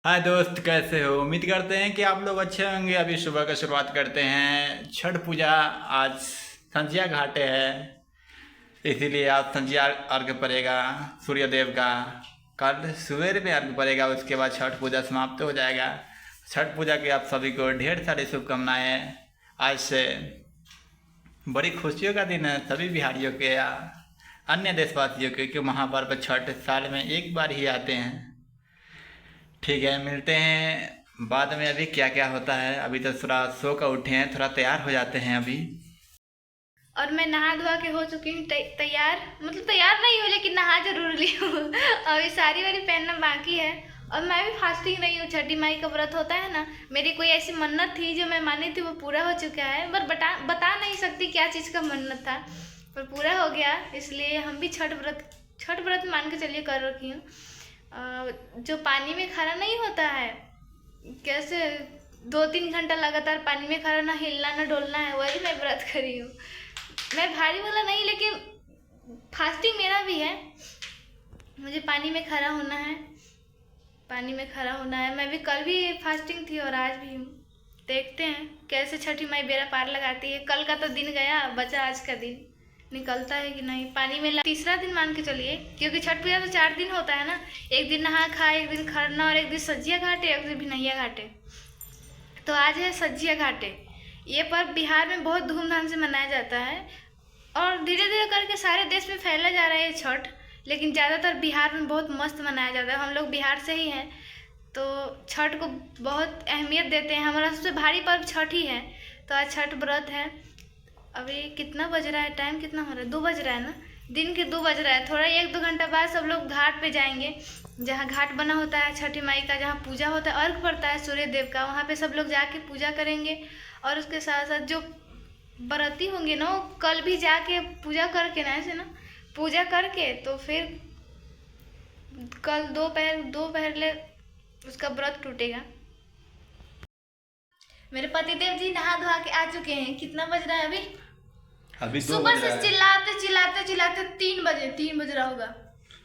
हाय दोस्त, कैसे हो? उम्मीद करते हैं कि आप लोग अच्छे होंगे। अभी सुबह का शुरुआत करते हैं। छठ पूजा आज संझिया घाटे है, इसीलिए आज संझिया अर्घ पड़ेगा सूर्य देव का। कल सवेरे में अर्घ पड़ेगा, उसके बाद छठ पूजा समाप्त हो जाएगा। छठ पूजा की आप सभी को ढेर सारी शुभकामनाएं। आज से बड़ी खुशियों का दिन है सभी बिहारियों के या अन्य देशवासियों के, कि महापर्व छठ साल में एक बार ही आते हैं। ठीक है, मिलते हैं बाद में। अभी क्या क्या होता है, अभी तो थोड़ा सो कर उठे हैं, थोड़ा तैयार हो जाते हैं अभी। और मैं नहा धोआ के हो चुकी हूँ तैयार। मतलब तैयार नहीं हूँ, लेकिन नहा जरूर ली हूँ। अभी साड़ी वाड़ी पहनना बाकी है। और मैं भी फास्टिंग रही हूँ। छठी माई का व्रत होता है ना, मेरी कोई ऐसी मन्नत थी जो मैं मानी थी, वो पूरा हो चुका है। पर बता नहीं सकती क्या चीज़ का मन्नत था, पर पूरा हो गया। इसलिए हम भी छठ व्रत मान के चलिए कर रखी हूँ। जो पानी में खड़ा नहीं होता है, कैसे 2-3 घंटा लगातार पानी में खड़ा, ना हिलना ना डोलना है, वही मैं व्रत करी हूँ। मैं भारी वाला नहीं, लेकिन फास्टिंग मेरा भी है। मुझे पानी में खड़ा होना है, पानी में खड़ा होना है। मैं भी कल भी फास्टिंग थी और आज भी हूँ। देखते हैं कैसे छठी माई बेड़ा पार लगाती है। कल का तो दिन गया, बचा आज का दिन, निकलता है कि नहीं। पानी में तीसरा दिन मान के चलिए, क्योंकि छठ पूजा तो 4 दिन होता है ना। एक दिन नहा खा, एक दिन खरना, और एक दिन सज्जिया घाटे, एक दिन भिनैया घाटे। तो आज है सज्जिया घाटे। ये पर्व बिहार में बहुत धूमधाम से मनाया जाता है और धीरे धीरे करके सारे देश में फैला जा रहा है छठ। लेकिन ज़्यादातर बिहार में बहुत मस्त मनाया जाता है। हम लोग बिहार से ही हैं, तो छठ को बहुत अहमियत देते हैं। हमारा सबसे भारी पर्व छठ ही है। तो आज छठ व्रत है। अभी कितना बज रहा है, टाइम कितना हो रहा है? 2 बज रहा है ना, दिन के 2 बज रहा है। थोड़ा 1-2 घंटा बाद सब लोग घाट पे जाएंगे, जहाँ घाट बना होता है छठी माई का, जहाँ पूजा होता है, अर्घ पड़ता है सूर्य देव का। वहाँ पे सब लोग जाके पूजा करेंगे। और उसके साथ साथ जो व्रती होंगे ना, वो कल भी जाके पूजा करके ना, ऐसे ना पूजा करके, तो फिर कल दोपहर ले उसका व्रत टूटेगा। मेरे पतिदेव जी नहा धोआ के आ चुके हैं। कितना बज रहा है अभी? अभी सुबह से चिल्लाते 3 बज रहा होगा।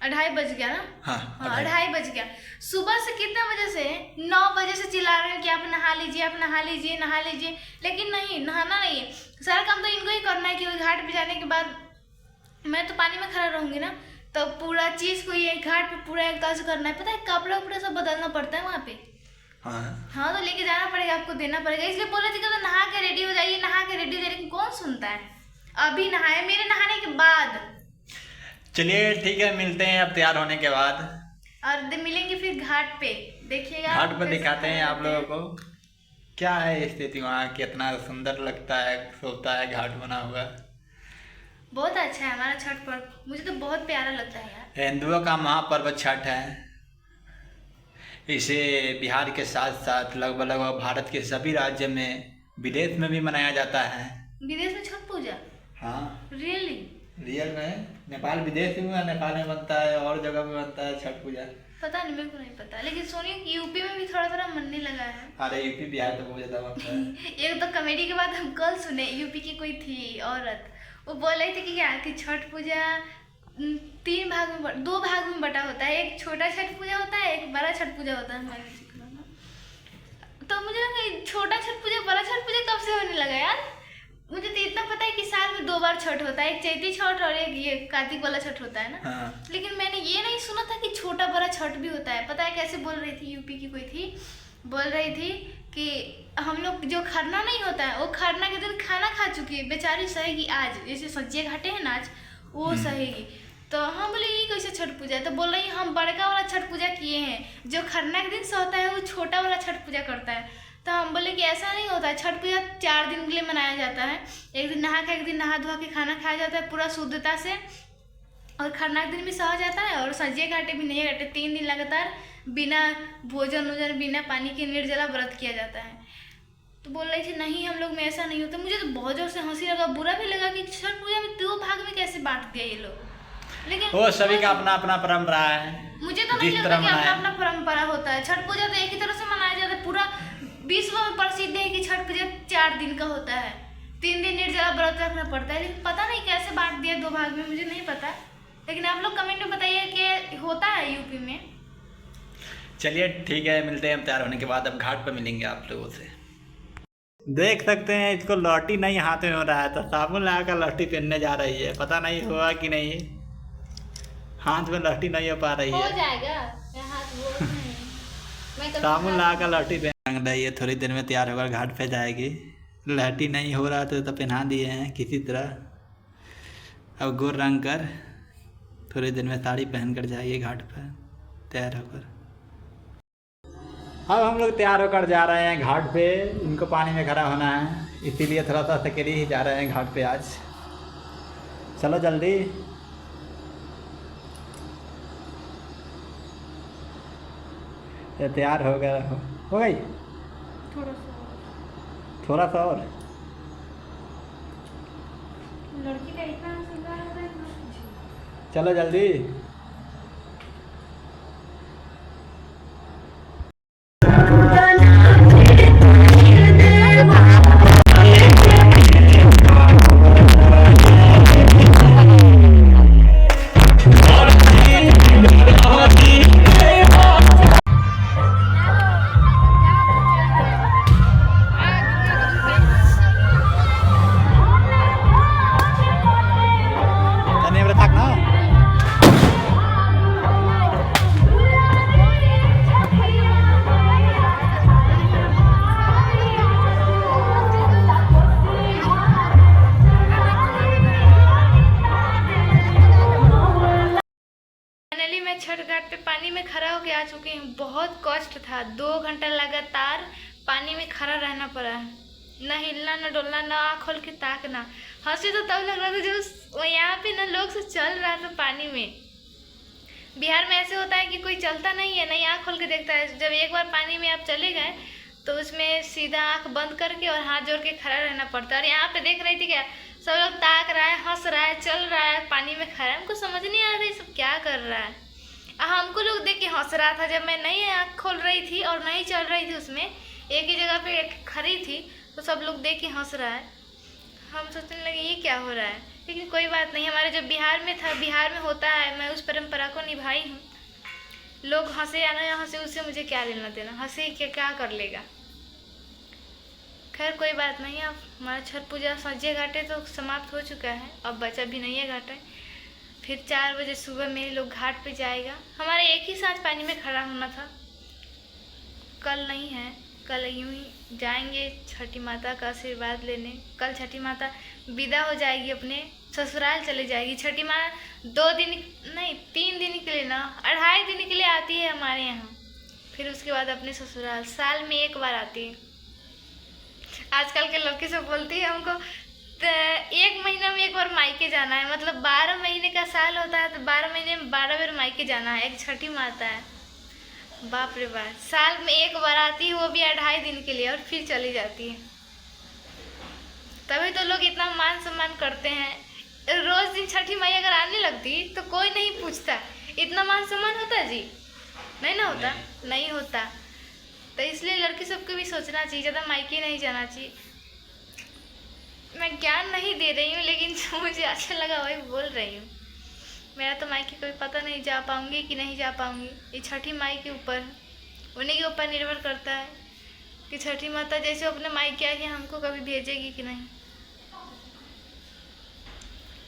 2:30 बज गया ना। हाँ, 2:30 बज गया। सुबह से कितने बजे से? 9 बजे से चिल्ला रहे हैं कि आप नहा लीजिए, आप नहा लीजिए, नहा लीजिए। लेकिन नहीं, नहाना नहीं है। सारा काम तो इनको ही करना है, क्योंकि घाट पे जाने के बाद मैं तो पानी में खड़ा रहूंगी ना, तो पूरा चीज़ को ये घाट पे पूरा एक तरह से करना है। पता है, कपड़ा उपड़ा सब बदलना पड़ता है वहाँ पे। हाँ, तो लेके जाना पड़ेगा, आपको देना पड़ेगा। इसलिए बोल रहे थे कि तो नहा के रेडी हो जाइए, नहा के रेडी हो जाइए, लेकिन कौन सुनता है। अभी नहाए, मेरे नहाने के बाद। चलिए ठीक है, मिलते हैं अब तैयार होने के बाद। और मिलेंगे फिर घाट पे, देखिएगा। घाट पर दिखाते हैं आप लोगों को क्या है स्थिति वहाँ, कितना सुंदर लगता है, शोभता है घाट बना हुआ। बहुत अच्छा है हमारा छठ पर्व, मुझे तो बहुत प्यारा लगता है यार। हिंदुओं का महापर्व छठ है। इसे बिहार के साथ साथ लगभग भारत के सभी राज्य में, विदेश में भी मनाया जाता है। विदेश में छठ पूजा? हाँ, रियल में नेपाल विदेश में, नेपाल में बनता है और जगह में बनता है छठ पूजा। पता नहीं, मेरे को नहीं पता। लेकिन सुनिए कि यूपी में भी थोड़ा थोड़ा मनने लगा है। अरे यूपी बिहार तो बहुत ज्यादा बनता है। एक तो कॉमेडी के बाद हम कल सुने, यूपी की कोई थी औरत, वो बोल रही थी कि क्या, कि छठ पूजा 2 भाग में बटा होता है। एक छोटा छठ पूजा होता है, एक बड़ा छठ पूजा होता है हमारे। तो मुझे लगा छोटा छठ पूजा बड़ा छठ पूजा कब से होने लगा यार। मुझे तो इतना पता है कि साल में 2 बार छठ होता है, एक चैती छठ और एक ये कार्तिक वाला छठ होता है ना। हाँ। लेकिन मैंने ये नहीं सुना था कि छोटा बड़ा छठ भी होता है। पता है कैसे बोल रही थी? यूपी की कोई थी, बोल रही थी कि हम लोग जो खरना नहीं होता है, वो खरना के दिन खाना खा चुकी है, बेचारी सहेगी आज, जैसे सज्जिया घाटे हैं ना आज, वो सहेगी। तो हम बोले ये कैसे छठ पूजा है? तो बोल रही हम बड़का वाला छठ पूजा किए हैं, जो खरना के दिन सहता है वो छोटा वाला छठ पूजा करता है। तो हम बोले कि ऐसा नहीं होता है, छठ पूजा 4 दिन के लिए मनाया जाता है। एक दिन नहा के, एक दिन नहा धोआ के खाना खाया जाता है पूरा शुद्धता से, और खरना के दिन भी सहा जाता है, और सज्जिया घाटे भी नहीं घाटे 3 दिन लगातार बिना भोजन वोजन, बिना पानी के निर्जला व्रत किया जाता है। तो बोल रही थी नहीं, हम लोग में ऐसा नहीं होता। मुझे तो बहुत जोर से हंसी लगा, बुरा भी लगा कि छठ पूजा में 2 भाग में कैसे बांट दिया ये लोग। लेकिन वो सभी का अपना अपना परंपरा है। मुझे तो नहीं लगता कि अपना अपना परंपरा होता है। छठ पूजा तो एक ही तरह से मनाया जाता है। पूरा विश्व में प्रसिद्ध है कि छठ पूजा 4 दिन का होता है, 3 दिन निर्जला व्रत रखना पड़ता है। लेकिन पता नहीं कैसे बांट दिया 2 भाग में, मुझे नहीं पता। लेकिन आप लोग कमेंट में बताइए कि होता है यूपी में। चलिए ठीक है, मिलते हैं हम तैयार होने के बाद। अब घाट पर मिलेंगे आप लोगों से। देख सकते हैं इसको लौटी नहीं हाथ में हो रहा है, तो साबुन लगाकर लौटी पहनने जा रही है। पता नहीं हुआ कि नहीं, हाथ में लौटी नहीं हो पा रही हो है। जाएगा, मैं साबुन लगाकर लौटी पहन रही है। थोड़ी देर में तैयार होकर घाट पे जाएगी। लौटी नहीं हो रहा तो पहना दिए हैं किसी तरह। अब गोर रंग कर थोड़ी देर में साड़ी पहन कर जाइए घाट पर तैयार होकर। अब हम लोग तैयार होकर जा रहे हैं घाट पे। इनको पानी में खड़ा होना है, इसीलिए थोड़ा सा अकेले ही जा रहे हैं घाट पे आज। चलो जल्दी। ये तैयार हो गया, हो गई थोड़ा सा और। लड़की का इतना सुंदर हो रहा है। चलो जल्दी। छठ घाट पे पानी में खड़ा होके आ चुकी हूँ। बहुत कष्ट था, 2 घंटा लगातार पानी में खड़ा रहना पड़ा है। न हिलना न डोलना, न आँख खोल के ताकना। हंसी तो तब लग रहा था जब यहाँ पे न लोग से चल रहा था पानी में। बिहार में ऐसे होता है कि कोई चलता नहीं है, नहीं आँख खोल के देखता है। जब एक बार पानी में आप चले गए तो उसमें सीधा आँख बंद करके और हाथ जोड़ के खड़ा रहना पड़ता है। और यहाँ पे देख रही थी क्या, सब लोग ताक रहा है, हंस रहा है, चल रहा है, पानी में खड़ा है। हमको समझ नहीं आ रहा था ये सब क्या कर रहा है। हमको लोग देख के हंस रहा था। जब मैं नहीं आँख खोल रही थी और नहीं चल रही थी, उसमें एक ही जगह पे खड़ी थी, तो सब लोग देख के हंस रहा है। हम सोचने लगे ये क्या हो रहा है, लेकिन कोई बात नहीं। हमारे जब बिहार में था, बिहार में होता है, मैं उस परंपरा को निभाई हूँ। लोग हंसे या ना हंसे, उससे मुझे क्या लेना देना। हंसे क्या कर लेगा। खैर कोई बात नहीं। अब हमारा छठ पूजा संजय घाटे तो समाप्त हो चुका है, अब बचा भी नहीं है घाटे। फिर 4 बजे सुबह मेरे लोग घाट पे जाएगा। हमारे एक ही साथ पानी में खड़ा होना था, कल नहीं है। कल यूं ही जाएंगे छठी माता का आशीर्वाद लेने। कल छठी माता विदा हो जाएगी, अपने ससुराल चले जाएगी। छठी माँ 2 दिन नहीं 3 दिन के लिए ना 2.5 दिन के लिए आती है हमारे यहाँ। फिर उसके बाद अपने ससुराल साल में 1 बार आती है। आजकल के लड़के से बोलती है हमको 1 महीना में 1 बार मायके जाना है। मतलब 12 महीने का साल होता है, तो 12 महीने में 12 बार मायके जाना है। एक छठी माता है, बाप रे बाप। साल में 1 बार आती है, वो भी 2.5 दिन के लिए, और फिर चली जाती है। तभी तो लोग इतना मान सम्मान करते हैं। रोज दिन छठी माई अगर आने लगती तो कोई नहीं पूछता। इतना मान सम्मान होता जी? नहीं ना होता, नहीं होता। तो इसलिए लड़की सबको भी सोचना चाहिए, ज़्यादा मायके नहीं जाना चाहिए। मैं ज्ञान नहीं दे रही हूँ, लेकिन जो मुझे अच्छा लगा वही बोल रही हूँ। मेरा तो मायके कोई पता नहीं जा पाऊँगी कि नहीं जा पाऊँगी। ये छठी माई के ऊपर, उन्हीं के ऊपर निर्भर करता है कि छठी माता जैसे अपने मायके आई है, हमको कभी भेजेगी कि नहीं।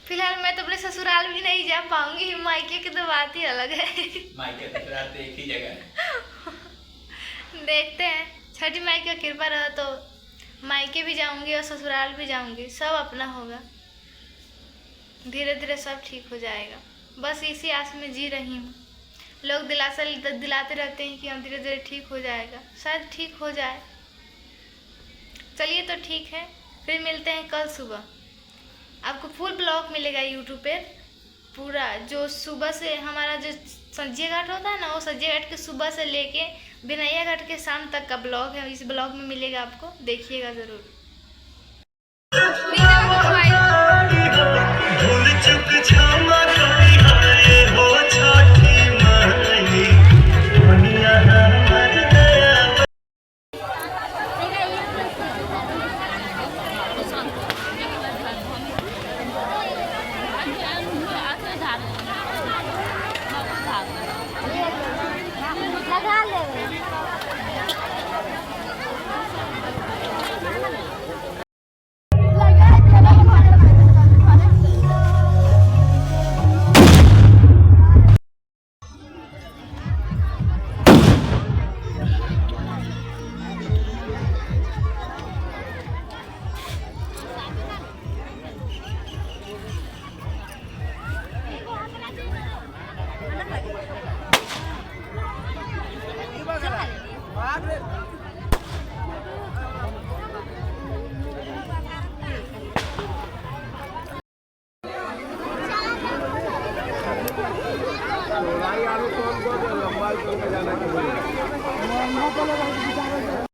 फिलहाल मैं तो अपने ससुराल भी नहीं जा पाऊँगी। मायके की तो बात ही अलग है। मायके ससुराल तो एक ही जगह है। देखते हैं, छठी माई का कृपा रहा तो मायके भी जाऊंगी और ससुराल भी जाऊंगी। सब अपना होगा, धीरे धीरे सब ठीक हो जाएगा। बस इसी आस में जी रही हूँ। लोग दिलासा दिलाते रहते हैं कि हम धीरे धीरे ठीक हो जाएगा, शायद ठीक हो जाए। चलिए तो ठीक है, फिर मिलते हैं कल सुबह। आपको फुल ब्लॉग मिलेगा यूट्यूब पे पूरा। जो सुबह से हमारा जो संजय घाट होता है ना, वो संजय घाट के सुबह से लेके विनैया घाट के शाम तक का ब्लॉग है। इस ब्लॉग में मिलेगा आपको, देखिएगा ज़रूर। भूल चुक क्षमा